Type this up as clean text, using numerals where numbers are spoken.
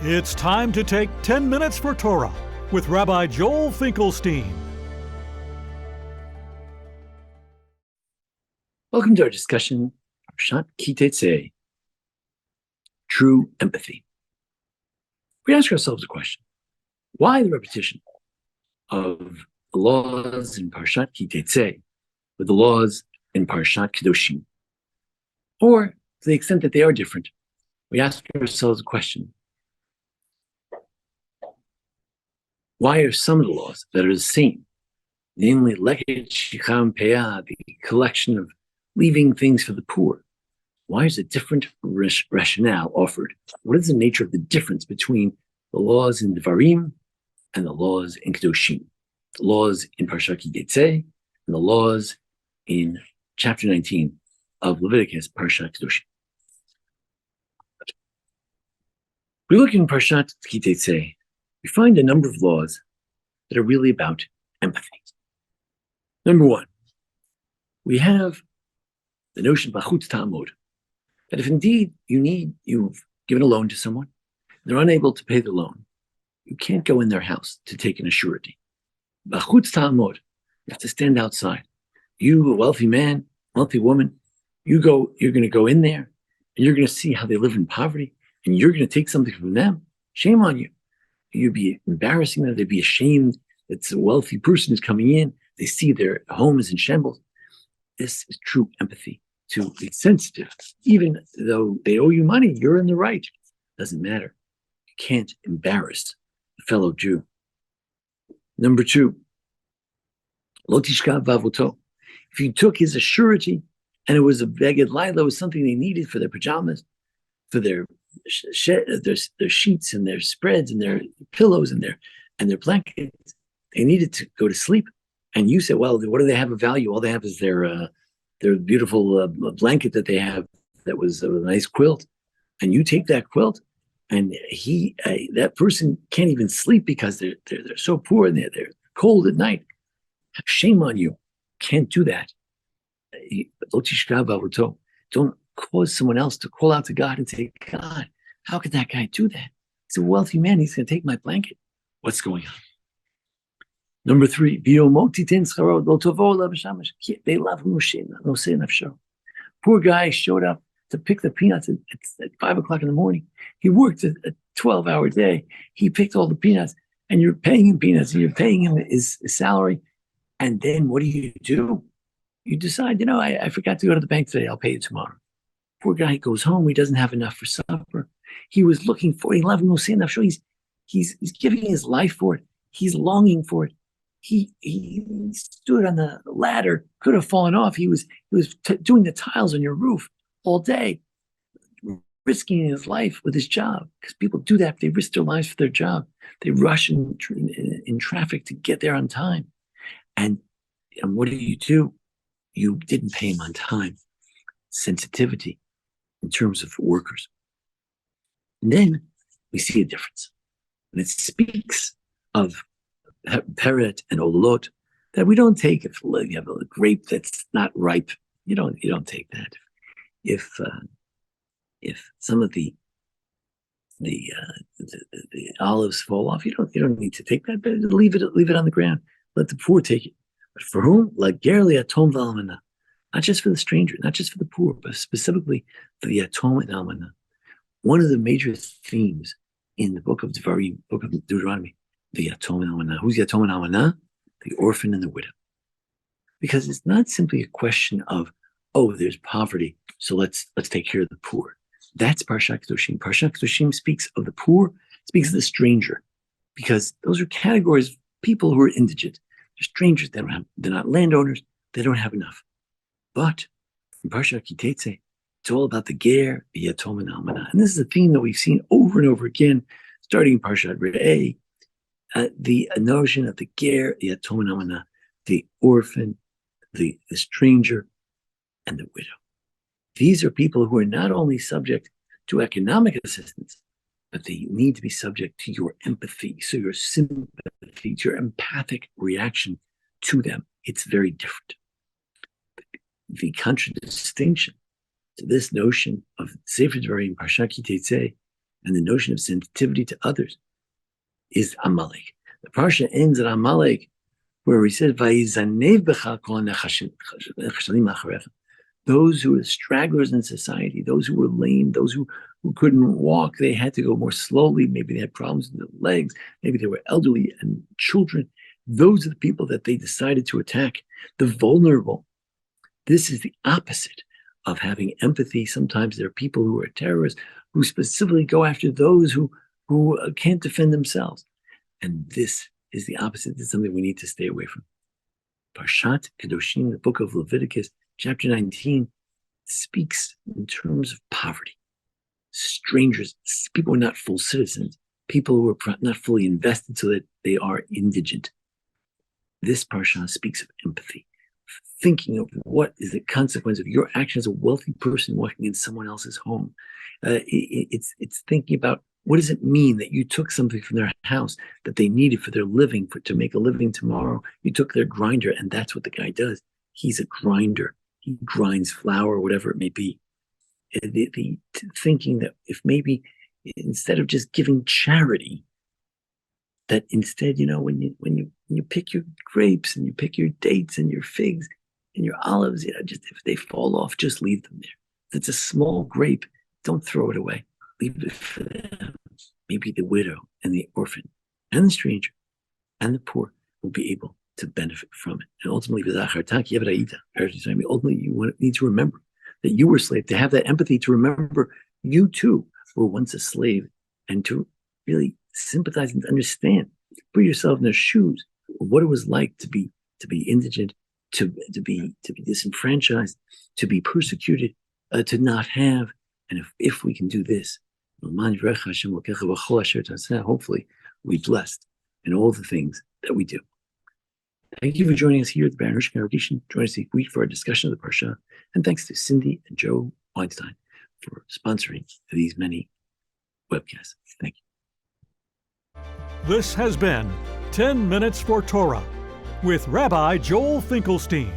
It's time to take 10 minutes for Torah with Rabbi Joel Finkelstein. Welcome to our discussion of Parshat Teitzei, true empathy. We ask ourselves a question: why the repetition of the laws in Parshat Teitzei with the laws in Parshat Kedoshim? Or, to the extent that they are different, we ask ourselves a question: why are some of the laws that are the same, namely Leket Shicham Peah, the collection of leaving things for the poor, why is a different rationale offered? What is the nature of the difference between the laws in Devarim and the laws in Kedoshim? The laws in Parshat Teitzei and the laws in chapter 19 of Leviticus, Parshat Kedoshim. We look in Parshat Teitzei, we find a number of laws that are really about empathy. Number one, we have the notion of bachutz ta'amod, that if indeed you've given a loan to someone, they're unable to pay the loan, you can't go in their house to take an surety. Bachutz ta'amod, you have to stand outside. You, a wealthy man, wealthy woman, you're going to go in there and you're going to see how they live in poverty and you're going to take something from them. Shame on you. You'd be embarrassing them. They'd be ashamed that a wealthy person is coming in. They see their home is in shambles. This is true empathy, to be sensitive. Even though they owe you money, you're in the right. Doesn't matter. You can't embarrass a fellow Jew. Number two, lo tishkav v'avoto. If you took his surety and it was a beged laila, it was something they needed for their pajamas, for their sheets and their spreads and their pillows and their blankets, they needed to go to sleep. And you said, well, what do they have of value? All they have is their beautiful blanket that they have that was a nice quilt. And you take that quilt, and that person can't even sleep because they're so poor and they're cold at night. Shame on you. Can't do that. Don't cause someone else to call out to God and say, God, how could that guy do that? He's a wealthy man. He's going to take my blanket. What's going on? Number three, they love him. Poor guy showed up to pick the peanuts at 5 o'clock in the morning. He worked a 12-hour day. He picked all the peanuts, and you're paying him peanuts, and you're paying him his salary. And then what do? You decide, I forgot to go to the bank today. I'll pay you tomorrow. Poor guy goes home. He doesn't have enough for supper. He was looking for it. He's giving his life for it. He's longing for it. He stood on the ladder, could have fallen off. He was doing the tiles on your roof all day, risking his life with his job, because people do that. They risk their lives for their job. They rush in traffic to get there on time. And what do? You didn't pay him on time. Sensitivity in terms of workers. And then we see a difference. And it speaks of peret and ololot, that we don't take if you have a grape that's not ripe. You don't take that. If some of the olives fall off, you don't need to take that. But leave it on the ground. Let the poor take it. But for whom? Like gerli atom v'almana. Not just for the stranger, not just for the poor, but specifically for the atom and almana. One of the major themes in the book of Devarim, book of Deuteronomy, the atom and almana. Who's the atom and almana? The orphan and the widow. Because it's not simply a question of, there's poverty, so let's take care of the poor. That's Parshat Kedoshim. Parshat Kedoshim speaks of the poor, speaks of the stranger, because those are categories of people who are indigent. They're strangers. They're not landowners. They don't have enough. But in Parshat Teitzei, it's all about the ger, the yatom, and almana. And this is a theme that we've seen over and over again, starting in Parshat Re'eh, the notion of the ger, the yatom, and almana, the orphan, the stranger, and the widow. These are people who are not only subject to economic assistance, but they need to be subject to your empathy, so your sympathy, your empathic reaction to them. It's very different. The contradistinction to this notion of Sefer Devarim, Parshat Teitzei, and the notion of sensitivity to others is Amalek. The parsha ends at Amalek, where he said, those who were stragglers in society, those who were lame, those who couldn't walk, they had to go more slowly. Maybe they had problems with their legs. Maybe they were elderly and children. Those are the people that they decided to attack. The vulnerable. This is the opposite of having empathy. Sometimes there are people who are terrorists who specifically go after those who can't defend themselves. And this is the opposite. This is something we need to stay away from. Parshat Kedoshim, the book of Leviticus, chapter 19, speaks in terms of poverty. Strangers, people who are not full citizens, people who are not fully invested so that they are indigent. This parsha speaks of empathy, thinking of what is the consequence of your action as a wealthy person walking in someone else's home. It's thinking about what does it mean that you took something from their house that they needed for their living, to make a living tomorrow. You took their grinder, and that's what the guy does. He's a grinder. He grinds flour, whatever it may be. The thinking that if maybe instead of just giving charity, that instead, when you pick your grapes and you pick your dates and your figs and your olives, just if they fall off, just leave them there. If it's a small grape, don't throw it away. Leave it for them. Maybe the widow and the orphan and the stranger and the poor will be able to benefit from it. And ultimately, ultimately you need to remember that you were a slave, to have that empathy, to remember you too were once a slave, and to really sympathize and understand, put yourself in their shoes, what it was like to be indigent, to be disenfranchised, to be persecuted, to not have. And if we can do this, hopefully we're blessed in all the things that we do. Thank you for joining us here at the Baruch congregation. Join us each week for our discussion of the Parsha. And thanks to Cindy and Joe Weinstein for sponsoring these many webcasts. Thank you. This has been 10 Minutes for Torah with Rabbi Joel Finkelstein.